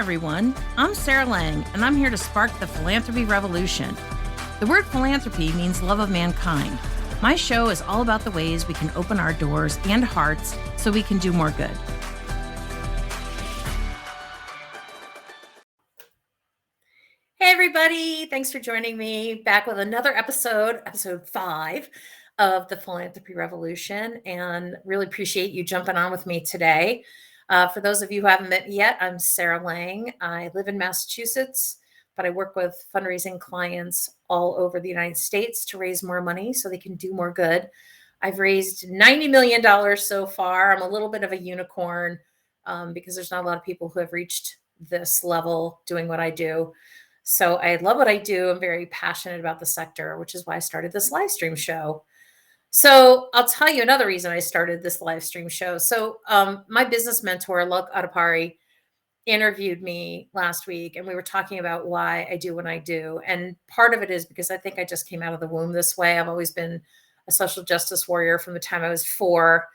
everyone. I'm Sarah Lang, and I'm here to spark the philanthropy revolution. The word philanthropy means love of mankind. My show is all about the ways we can open our doors and hearts so we can do more good. Hey, everybody. Thanks for joining me back with another episode 5 of the Philanthropy Revolution, and really appreciate you jumping on with me today. For those of you who haven't met me yet, I'm Sarah Lang. I live in Massachusetts, but I work with fundraising clients all over the United States to raise more money so they can do more good. I've raised $90 million so far. I'm a little bit of a unicorn because there's not a lot of people who have reached this level doing what I do. So I love what I do. I'm very passionate about the sector, which is why I started this live stream show. So I'll tell you another reason I started this live stream show. So my business mentor, Luck Adapari, interviewed me last week, and we were talking about why I do what I do. And part of it is because I think I just came out of the womb this way. I've always been a social justice warrior from the time I was 4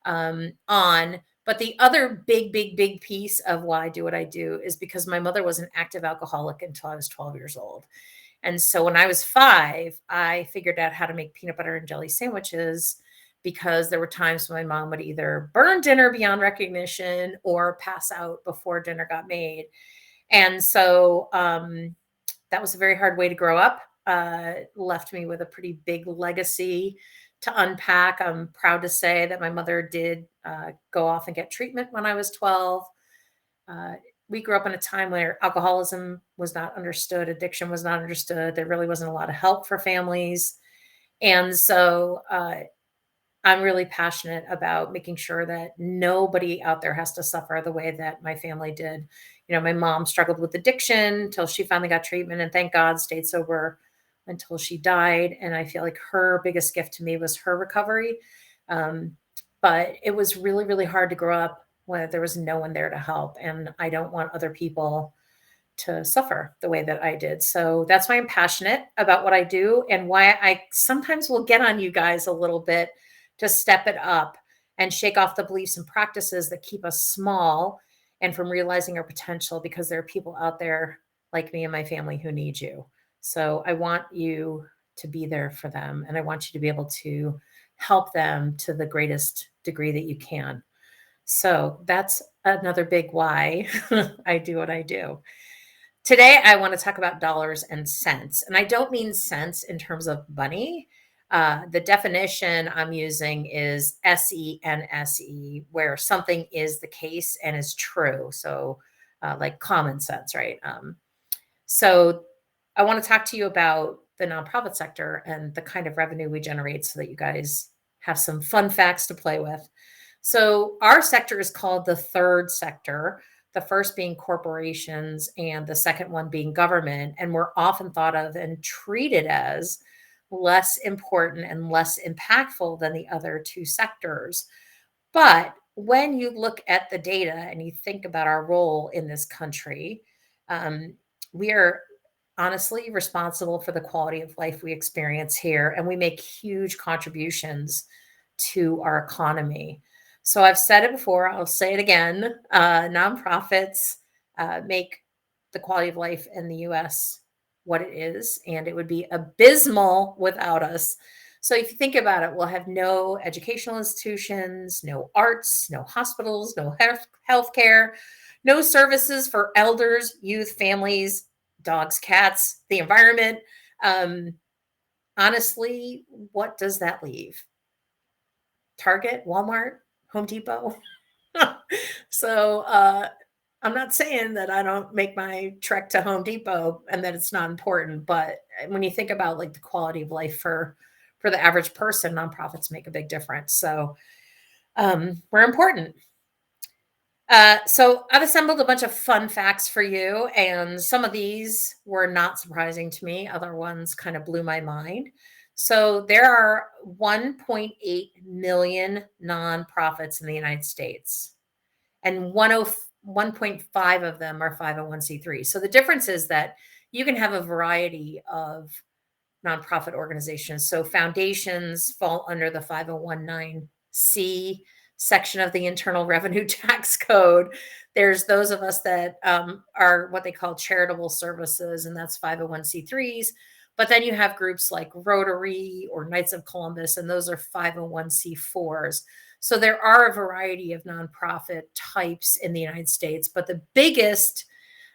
on. But the other big piece of why I do what I do is because my mother was an active alcoholic until I was 12 years old. And so when I was 5, I figured out how to make peanut butter and jelly sandwiches because there were times when my mom would either burn dinner beyond recognition or pass out before dinner got made. And so that was a very hard way to grow up. Left me with a pretty big legacy to unpack. I'm proud to say that my mother did go off and get treatment when I was 12. We grew up in a time where alcoholism was not understood, addiction was not understood. There really wasn't a lot of help for families. And so I'm really passionate about making sure that nobody out there has to suffer the way that my family did. You know, my mom struggled with addiction until she finally got treatment, and thank God stayed sober until she died. And I feel like her biggest gift to me was her recovery. But it was really hard to grow up when there was no one there to help. And I don't want other people to suffer the way that I did. So that's why I'm passionate about what I do and why I sometimes will get on you guys a little bit to step it up and shake off the beliefs and practices that keep us small and from realizing our potential, because there are people out there like me and my family who need you. So I want you to be there for them, and I want you to be able to help them to the greatest degree that you can. So that's another big why I do what I do. Today, I want to talk about dollars and cents. And I don't mean cents in terms of money. The definition I'm using is SENSE, where something is the case and is true. So like common sense, right? So I want to talk to you about the nonprofit sector and the kind of revenue we generate so that you guys have some fun facts to play with. So our sector is called the third sector, the first being corporations and the second one being government. And we're often thought of and treated as less important and less impactful than the other two sectors. But when you look at the data and you think about our role in this country, we are honestly responsible for the quality of life we experience here, and we make huge contributions to our economy. So I've said it before, I'll say it again. Nonprofits make the quality of life in the US what it is, and it would be abysmal without us. So if you think about it, we'll have no educational institutions, no arts, no hospitals, no health care, no services for elders, youth, families, dogs, cats, the environment. Honestly, what does that leave? Target, Walmart, Home Depot. So I'm not saying that I don't make my trek to Home Depot and that it's not important, but when you think about like the quality of life for the average person, nonprofits make a big difference. So we're important. So I've assembled a bunch of fun facts for you, and some of these were not surprising to me. Other ones kind of blew my mind. So there are 1.8 million nonprofits in the United States, and 1.5 of them are 501c3. So the difference is that you can have a variety of nonprofit organizations. So foundations fall under the 501(c). section of the Internal Revenue Tax Code. There's those of us that are what they call charitable services, and that's 501c3s. But then you have groups like Rotary or Knights of Columbus, and those are 501c4s. So there are a variety of nonprofit types in the United States, but the biggest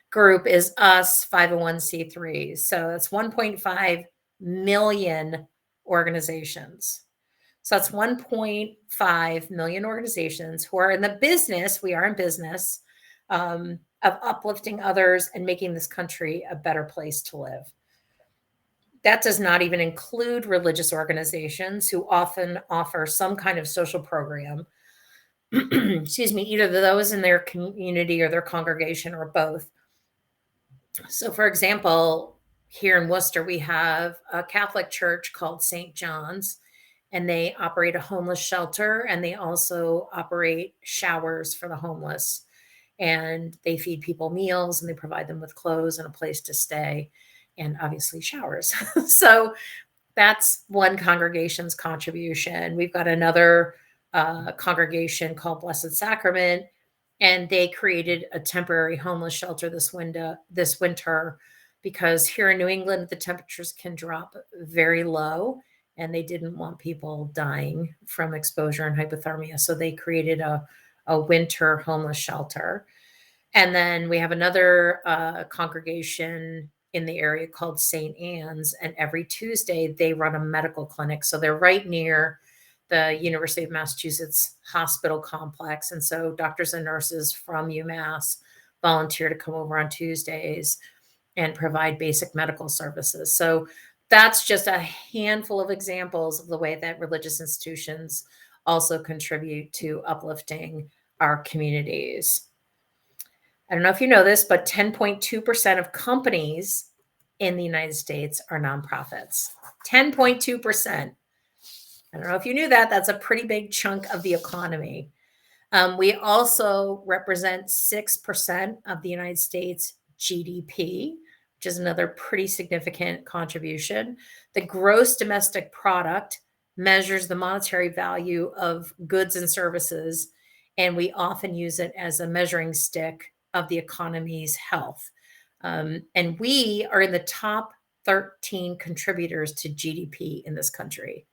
group is us 501c3s. So that's 1.5 million organizations. So that's 1.5 million organizations who are in the business, we are in business, of uplifting others and making this country a better place to live. That does not even include religious organizations who often offer some kind of social program. Excuse me, either those in their community or their congregation or both. So, for example, here in Worcester, we have a Catholic church called St. John's, and they operate a homeless shelter and they also operate showers for the homeless. And they feed people meals and they provide them with clothes and a place to stay and obviously showers. So that's one congregation's contribution. We've got another congregation called Blessed Sacrament, and they created a temporary homeless shelter this winter because here in New England the temperatures can drop very low, and they didn't want people dying from exposure and hypothermia, so they created a winter homeless shelter. And then we have another congregation in the area called St. Anne's, and every Tuesday they run a medical clinic. So they're right near the University of Massachusetts hospital complex. And so doctors and nurses from UMass volunteer to come over on Tuesdays and provide basic medical services. So that's just a handful of examples of the way that religious institutions also contribute to uplifting our communities. I don't know if you know this, but 10.2% of companies in the United States are nonprofits. 10.2%. I don't know if you knew that. That's a pretty big chunk of the economy. We also represent 6% of the United States GDP, which is another pretty significant contribution. The gross domestic product measures the monetary value of goods and services, and we often use it as a measuring stick of the economy's health. And we are in the top 13 contributors to GDP in this country.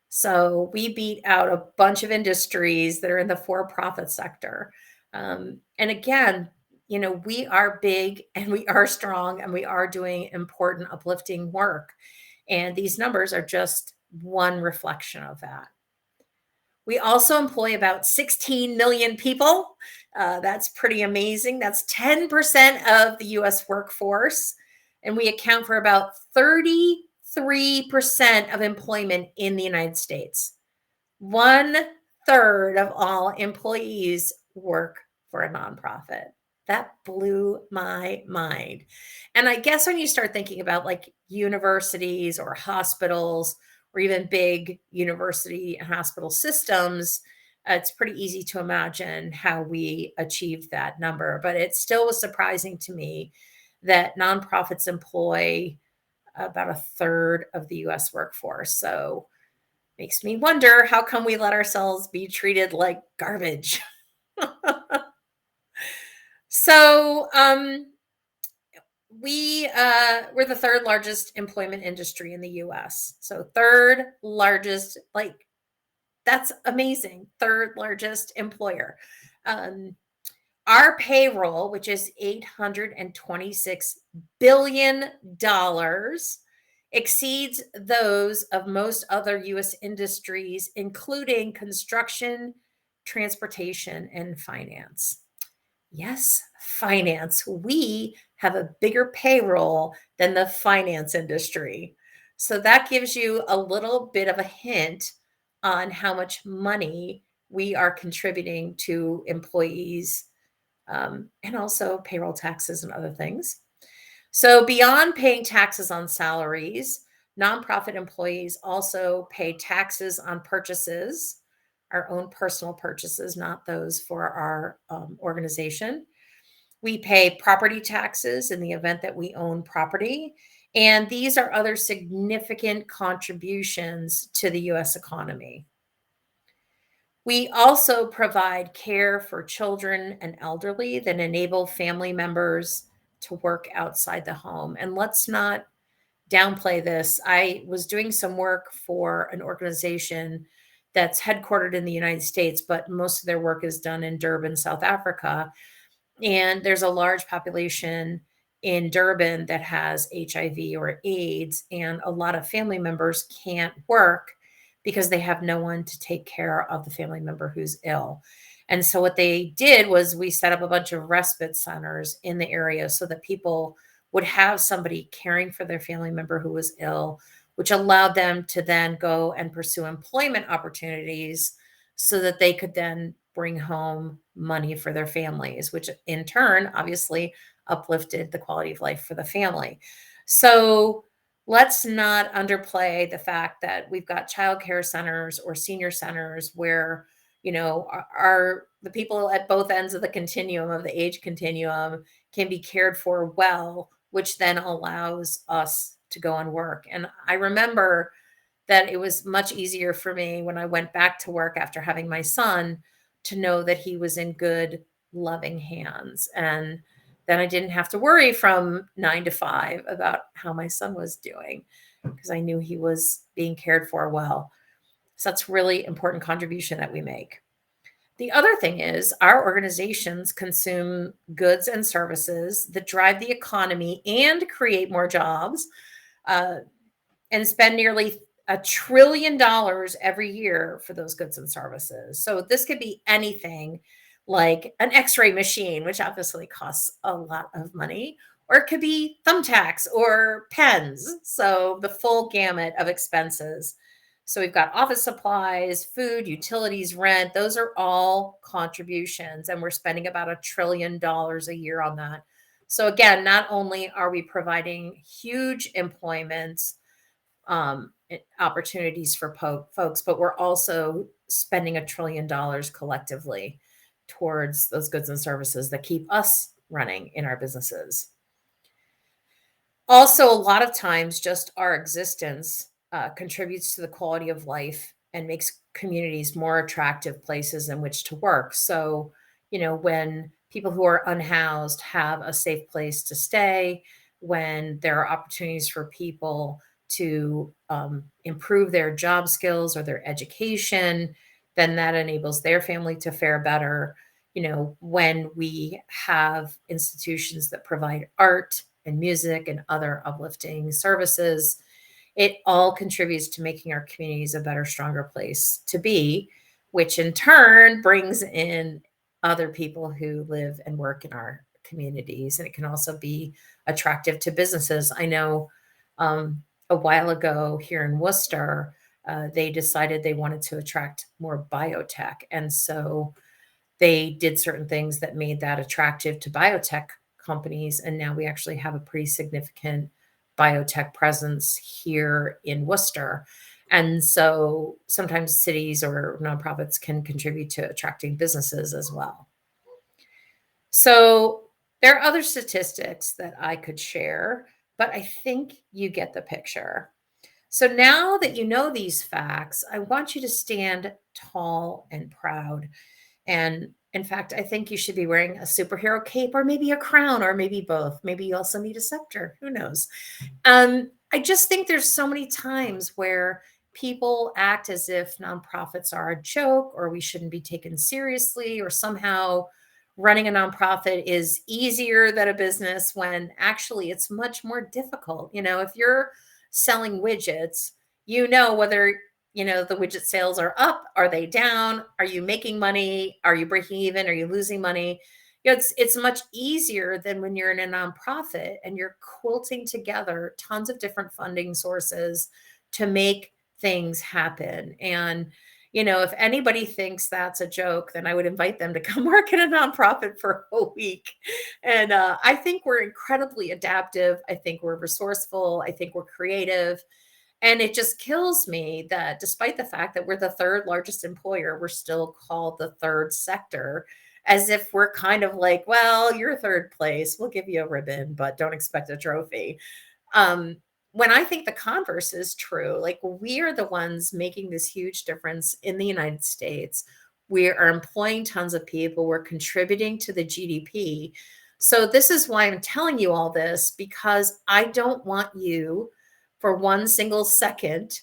So we beat out a bunch of industries that are in the for-profit sector. And again, we are big and we are strong and we are doing important uplifting work. And these numbers are just one reflection of that. We also employ about 16 million people. That's pretty amazing. That's 10% of the US workforce. And we account for about 33% of employment in the United States. 1/3 of all employees work for a nonprofit. That blew my mind. And I guess when you start thinking about like universities or hospitals or even big university and hospital systems, it's pretty easy to imagine how we achieved that number. But it still was surprising to me that nonprofits employ about 1/3 of the US workforce. So makes me wonder, how come we let ourselves be treated like garbage? So we're the third largest employment industry in the US. So third largest, like that's amazing. Third largest employer. Our payroll, which is $826 billion, exceeds those of most other US industries, including construction, transportation, and finance. Yes, finance. We have a bigger payroll than the finance industry. So that gives you a little bit of a hint on how much money we are contributing to employees, and also payroll taxes and other things. So beyond paying taxes on salaries, nonprofit employees also pay taxes on purchases, our own personal purchases, not those for our organization. We pay property taxes in the event that we own property. And these are other significant contributions to the US economy. We also provide care for children and elderly that enable family members to work outside the home. And let's not downplay this. I was doing some work for an organization that's headquartered in the United States, but most of their work is done in Durban, South Africa. And there's a large population in Durban that has HIV or AIDS, and a lot of family members can't work because they have no one to take care of the family member who's ill. And so, what they did was we set up a bunch of respite centers in the area so that people would have somebody caring for their family member who was ill, which allowed them to then go and pursue employment opportunities so that they could then bring home money for their families, which in turn obviously uplifted the quality of life for the family. So let's not underplay the fact that we've got childcare centers or senior centers where, are the people at both ends of the continuum of the age continuum can be cared for well, which then allows us to go and work. And I remember that it was much easier for me when I went back to work after having my son to know that he was in good, loving hands. And then I didn't have to worry from 9 to 5 about how my son was doing because I knew he was being cared for well. So that's really important contribution that we make. The other thing is our organizations consume goods and services that drive the economy and create more jobs. Uh, and spend nearly $1 trillion every year for those goods and services. So this could be anything like an x-ray machine, which obviously costs a lot of money, or it could be thumbtacks or pens. So the full gamut of expenses. So we've got office supplies, food, utilities, rent. Those are all contributions, and we're spending about $1 trillion a year on that. So again, not only are we providing huge employment opportunities for folks, but we're also spending $1 trillion collectively towards those goods and services that keep us running in our businesses. Also, a lot of times, just our existence contributes to the quality of life and makes communities more attractive places in which to work. So, when people who are unhoused have a safe place to stay, when there are opportunities for people to improve their job skills or their education, then that enables their family to fare better. When we have institutions that provide art and music and other uplifting services, it all contributes to making our communities a better, stronger place to be, which in turn brings in other people who live and work in our communities. And it can also be attractive to businesses. I know a while ago here in Worcester, they decided they wanted to attract more biotech. And so they did certain things that made that attractive to biotech companies. And now we actually have a pretty significant biotech presence here in Worcester. And so sometimes cities or nonprofits can contribute to attracting businesses as well. So there are other statistics that I could share, but I think you get the picture. So now that you know these facts, I want you to stand tall and proud. And in fact, I think you should be wearing a superhero cape or maybe a crown or maybe both. Maybe you also need a scepter. Who knows? I just think there's so many times where people act as if nonprofits are a joke or we shouldn't be taken seriously or somehow running a nonprofit is easier than a business when actually it's much more difficult. If you're selling widgets, whether the widget sales are up, are they down, are you making money, are you breaking even, are you losing money? It's much easier than when you're in a nonprofit and you're quilting together tons of different funding sources to make things happen. And if anybody thinks that's a joke, then I would invite them to come work in a nonprofit for a week. And I think we're incredibly adaptive. I think we're resourceful. I think we're creative. And it just kills me that despite the fact that we're the third largest employer, we're still called the third sector, as if we're kind of like, well, you're third place. We'll give you a ribbon, but don't expect a trophy. Um, when I think the converse is true, like we are the ones making this huge difference in the United States. We are employing tons of people. We're contributing to the GDP. So this is why I'm telling you all this, because I don't want you for one single second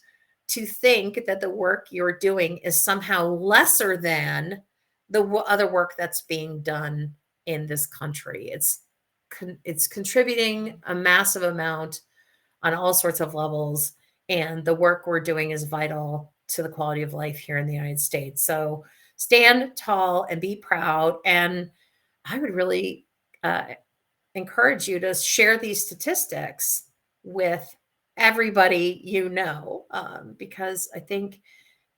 to think that the work you're doing is somehow lesser than the other work that's being done in this country. It's contributing a massive amount on all sorts of levels, and the work we're doing is vital to the quality of life here in the United States. So stand tall and be proud. And I would really encourage you to share these statistics with everybody you know, because I think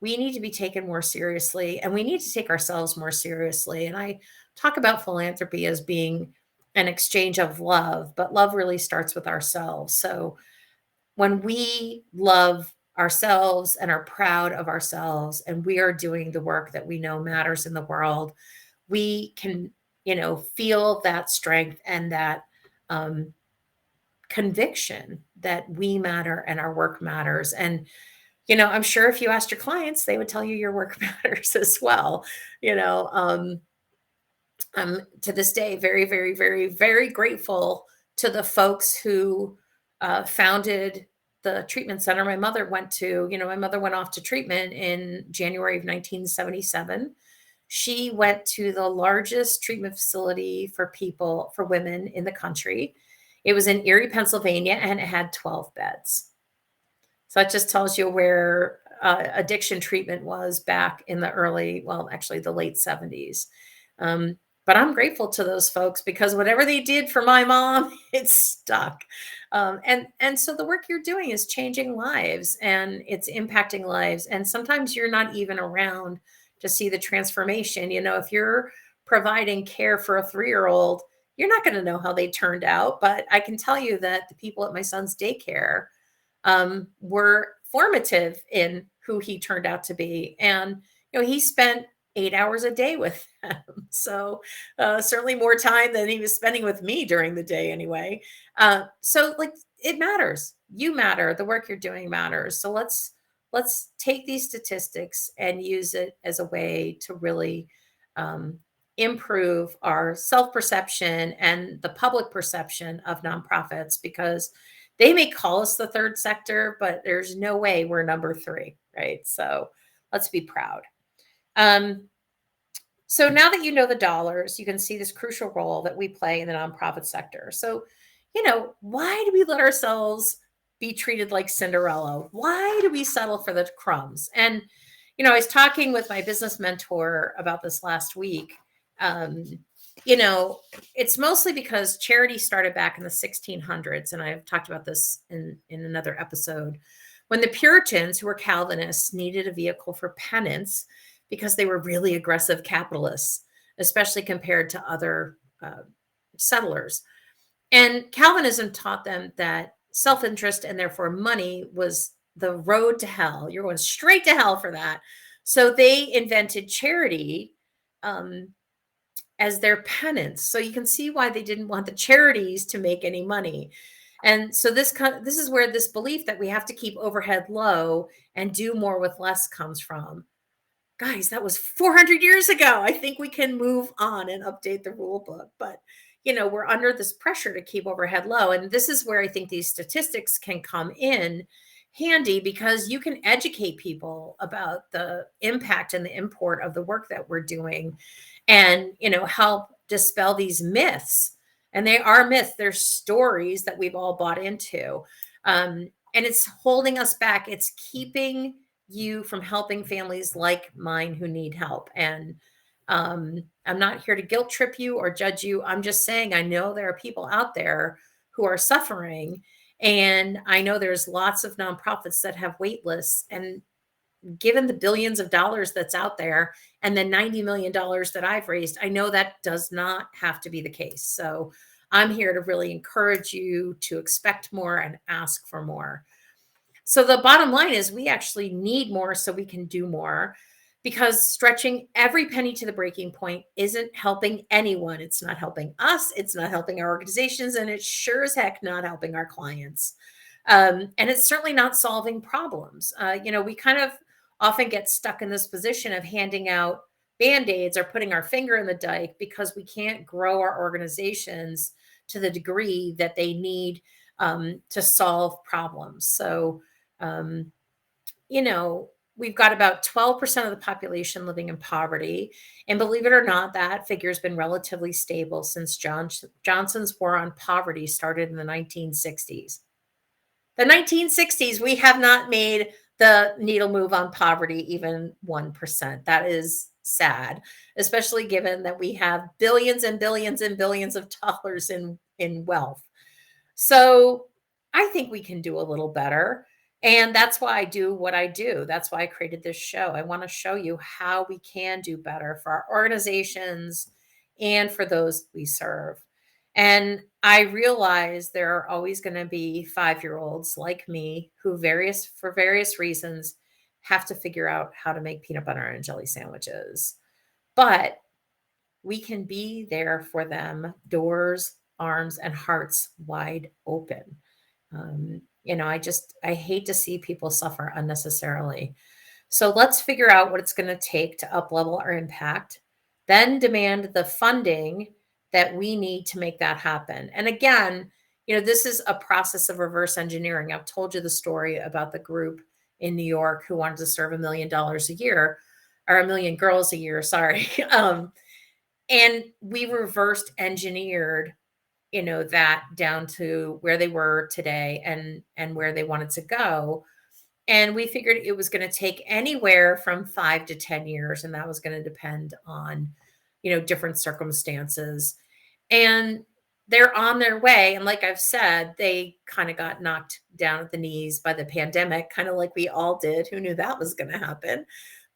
we need to be taken more seriously, and we need to take ourselves more seriously. And I talk about philanthropy as being an exchange of love, but love really starts with ourselves. So when we love ourselves and are proud of ourselves, and we are doing the work that we know matters in the world, we can, feel that strength and that um, conviction that we matter and our work matters. And I'm sure if you asked your clients, they would tell you your work matters as well. You know, to this day very, very, very, very grateful to the folks who founded the treatment center my mother went to. My mother went off to treatment in January of 1977. She went to the largest treatment facility for women in the country. It was in Erie, Pennsylvania, and it had 12 beds. So that just tells you where addiction treatment was back in actually the late 70s. Um, but I'm grateful to those folks, because whatever they did for my mom, it stuck. And so the work you're doing is changing lives, and it's impacting lives. And sometimes you're not even around to see the transformation. If you're providing care for a 3-year-old, you're not going to know how they turned out. But I can tell you that the people at my son's daycare were formative in who he turned out to be. And, he spent 8 hours a day with them. So certainly more time than he was spending with me during the day anyway. So like, it matters. You matter. The work you're doing matters. So let's take these statistics and use it as a way to really um, improve our self-perception and the public perception of nonprofits, because they may call us the third sector, but there's no way we're number 3, right? So let's be proud. Um, so now that you know the dollars, you can see this crucial role that we play in the nonprofit sector. So, why do we let ourselves be treated like Cinderella? Why do we settle for the crumbs? And, I was talking with my business mentor about this last week. Um, it's mostly because charity started back in the 1600s. And I've talked about this in another episode, when the Puritans, who were Calvinists, needed a vehicle for penance because they were really aggressive capitalists, especially compared to other settlers. And Calvinism taught them that self-interest and therefore money was the road to hell. You're going straight to hell for that. So they invented charity um, as their penance. So you can see why they didn't want the charities to make any money. And so this is where this belief that we have to keep overhead low and do more with less comes from. Guys, that was 400 years ago. I think we can move on and update the rule book. But, we're under this pressure to keep overhead low. And this is where I think these statistics can come in handy, because you can educate people about the impact and the import of the work that we're doing, and, help dispel these myths. And they are myths. They're stories that we've all bought into. And it's holding us back. It's keeping you from helping families like mine who need help. And I'm not here to guilt trip you or judge you. I'm just saying, I know there are people out there who are suffering. And I know there's lots of nonprofits that have wait lists. And given the billions of dollars that's out there and the $90 million that I've raised, I know that does not have to be the case. So I'm here to really encourage you to expect more and ask for more. So the bottom line is, we actually need more so we can do more, because stretching every penny to the breaking point isn't helping anyone. It's not helping us. It's not helping our organizations. And it's sure as heck not helping our clients. And it's certainly not solving problems. We kind of often get stuck in this position of handing out band-aids or putting our finger in the dike because we can't grow our organizations to the degree that they need to solve problems. So, um, you know, we've got about 12% of the population living in poverty. And believe it or not, that figure has been relatively stable since Johnson's War on Poverty started in the 1960s. The 1960s, we have not made the needle move on poverty even 1%. That is sad, especially given that we have billions and billions and billions of dollars in wealth. So I think we can do a little better. And that's why I do what I do. That's why I created this show. I want to show you how we can do better for our organizations and for those we serve. And I realize there are always going to be 5-year-olds like me who for various reasons have to figure out how to make peanut butter and jelly sandwiches. But we can be there for them, doors, arms, and hearts wide open. I hate to see people suffer unnecessarily. So let's figure out what it's going to take to uplevel our impact, then demand the funding that we need to make that happen. And again, this is a process of reverse engineering. I've told you the story about the group in New York who wanted to serve $1 million a year, or 1 million girls a year, sorry. And we reversed engineered, that down to where they were today and where they wanted to go. And we figured it was going to take anywhere from 5 to 10 years, and that was going to depend on, different circumstances. And they're on their way. And like I've said, they kind of got knocked down at the knees by the pandemic, kind of like we all did. Who knew that was going to happen?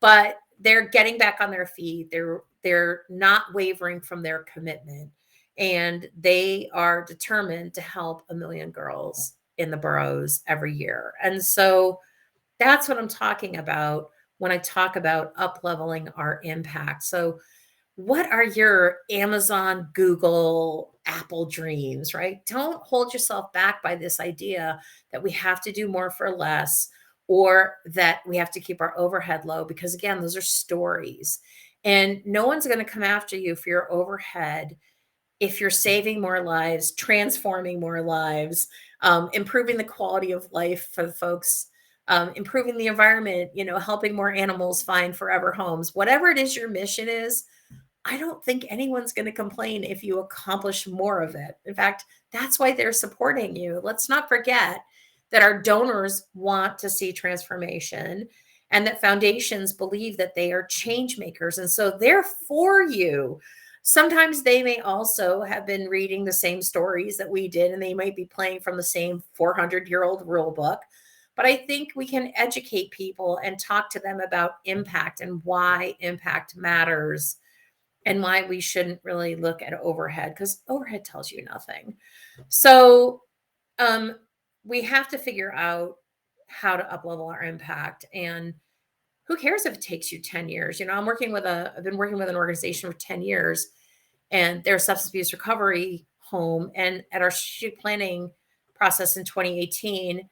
But they're getting back on their feet. They're not wavering from their commitment. And they are determined to help 1 million girls in the boroughs every year. And so that's what I'm talking about when I talk about up leveling our impact. So what are your Amazon, Google, Apple dreams, right? Don't hold yourself back by this idea that we have to do more for less or that we have to keep our overhead low, because again, those are stories. And no one's going to come after you for your overhead if you're saving more lives, transforming more lives, improving the quality of life for the folks, improving the environment, helping more animals find forever homes, whatever it is your mission is. I don't think anyone's going to complain if you accomplish more of it. In fact, that's why they're supporting you. Let's not forget that our donors want to see transformation and that foundations believe that they are change makers. And so they're for you. Sometimes they may also have been reading the same stories that we did, and they might be playing from the same 400-year-old rule book. But I think we can educate people and talk to them about impact and why impact matters and why we shouldn't really look at overhead, because overhead tells you nothing. So um, we have to figure out how to uplevel our impact. And who cares if it takes you 10 years? I've been working with an organization for 10 years, and their substance abuse recovery home. And at our strategic planning process in 2018,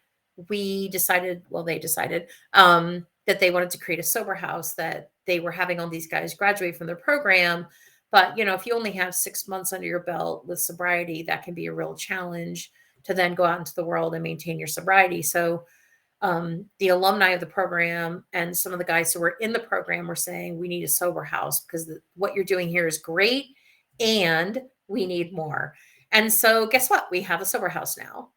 they decided that they wanted to create a sober house, that they were having all these guys graduate from their program. But, if you only have 6 months under your belt with sobriety, that can be a real challenge to then go out into the world and maintain your sobriety. So the alumni of the program and some of the guys who were in the program were saying, we need a sober house because what you're doing here is great and we need more. And so guess what? We have a sober house now.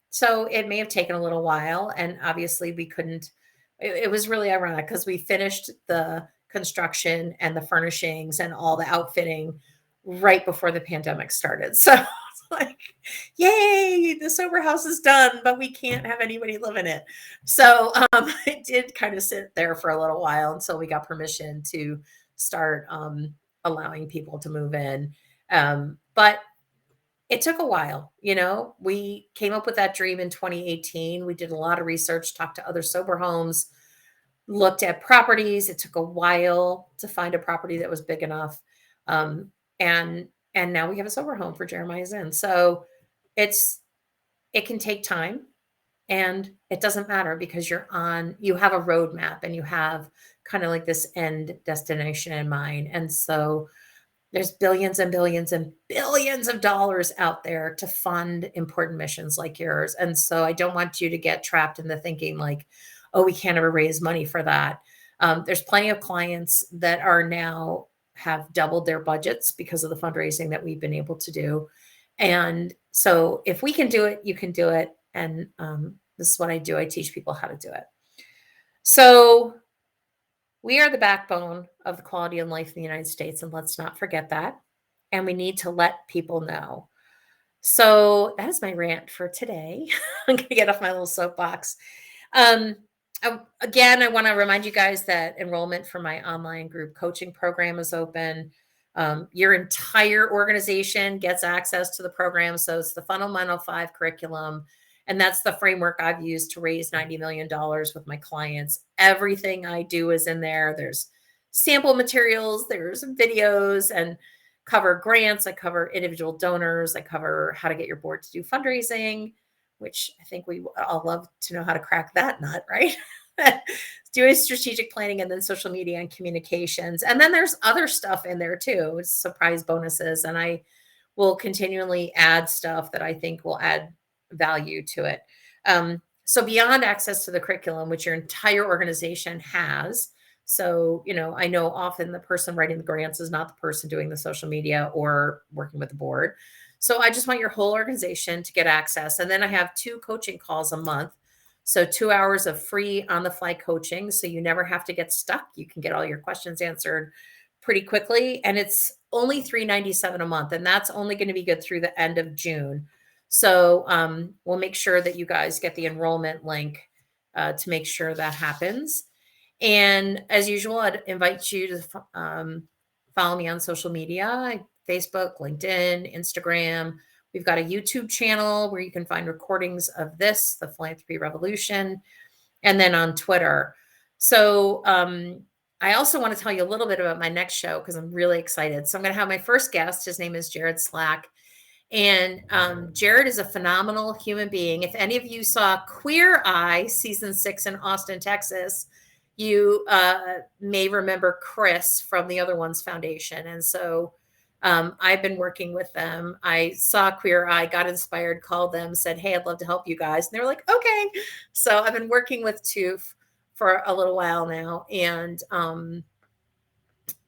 So it may have taken a little while, and obviously we couldn't. It was really ironic because we finished the construction and the furnishings and all the outfitting right before the pandemic started. So it's like, yay, the sober house is done, but we can't have anybody live in it. So it did kind of sit there for a little while until we got permission to start allowing people to move in. But it took a while. We came up with that dream in 2018. We did a lot of research, talked to other sober homes, looked at properties. It took a while to find a property that was big enough. And now we have a sober home for Jeremiah's Inn. So it can take time, and it doesn't matter because you have a roadmap and you have kind of like this end destination in mind. And so there's billions and billions and billions of dollars out there to fund important missions like yours. And so I don't want you to get trapped in the thinking like, oh, we can't ever raise money for that. There's plenty of clients that are now have doubled their budgets because of the fundraising that we've been able to do. And so if we can do it, you can do it. And this is what I do. I teach people how to do it. So we are the backbone of the quality of life in the United States, and let's not forget that. And we need to let people know. So that is my rant for today. I'm going to get off my little soapbox. Again, I want to remind you guys that enrollment for my online group coaching program is open. Your entire organization gets access to the program. So it's the Fundamental 5 curriculum. And that's the framework I've used to raise $90 million with my clients. Everything I do is in there. There's sample materials, there's videos, and cover grants. I cover individual donors. I cover how to get your board to do fundraising, which I think we all love to know how to crack that nut, right? Doing strategic planning, and then social media and communications. And then there's other stuff in there too, surprise bonuses. And I will continually add stuff that I think will add value to it. So beyond access to the curriculum, which your entire organization has. So, I know often the person writing the grants is not the person doing the social media or working with the board. So I just want your whole organization to get access. And then I have 2 coaching calls a month. So 2 hours of free on-the-fly coaching. So you never have to get stuck. You can get all your questions answered pretty quickly. And it's only $397 a month. And that's only going to be good through the end of June. So we'll make sure that you guys get the enrollment link to make sure that happens. And as usual, I'd invite you to follow me on social media, Facebook, LinkedIn, Instagram. We've got a YouTube channel where you can find recordings of this, the Philanthropy Revolution, and then on Twitter. So I also want to tell you a little bit about my next show because I'm really excited. So I'm going to have my first guest. His name is Jared Slack. And Jared is a phenomenal human being. If any of you saw Queer Eye season 6 in Austin, Texas, you may remember Chris from the Other Ones Foundation. And so I've been working with them. I saw Queer Eye, got inspired, called them, said, hey, I'd love to help you guys. And they were like, okay. So I've been working with TOOF for a little while now. And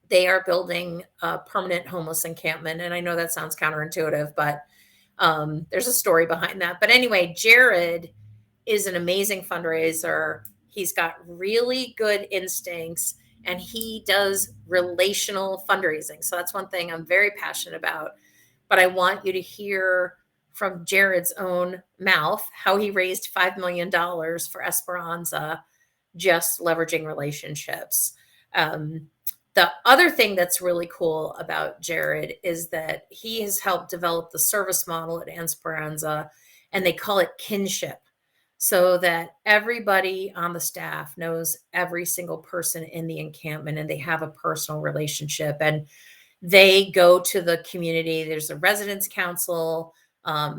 they are building a permanent homeless encampment. And I know that sounds counterintuitive, but there's a story behind that. But anyway, Jared is an amazing fundraiser. He's got really good instincts, and he does relational fundraising. So that's one thing I'm very passionate about. But I want you to hear from Jared's own mouth how he raised $5 million for Esperanza, just leveraging relationships. The other thing that's really cool about Jared is that he has helped develop the service model at Esperanza, and they call it kinship, so that everybody on the staff knows every single person in the encampment and they have a personal relationship, and they go to the community. There's a residence council,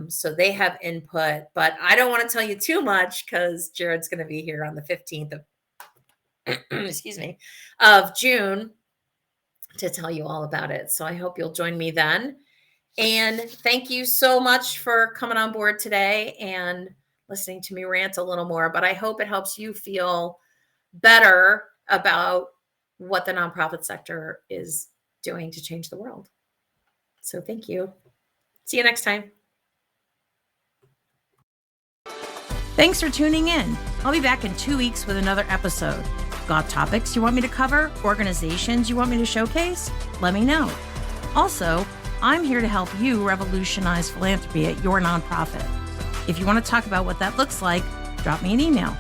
so they have input, but I don't want to tell you too much because Jared's going to be here on the 15th of excuse me, of June to tell you all about it. So I hope you'll join me then. And thank you so much for coming on board today and listening to me rant a little more. But I hope it helps you feel better about what the nonprofit sector is doing to change the world. So thank you. See you next time. Thanks for tuning in. I'll be back in 2 weeks with another episode. Got topics you want me to cover? Organizations you want me to showcase? Let me know. Also, I'm here to help you revolutionize philanthropy at your nonprofit. If you want to talk about what that looks like, drop me an email.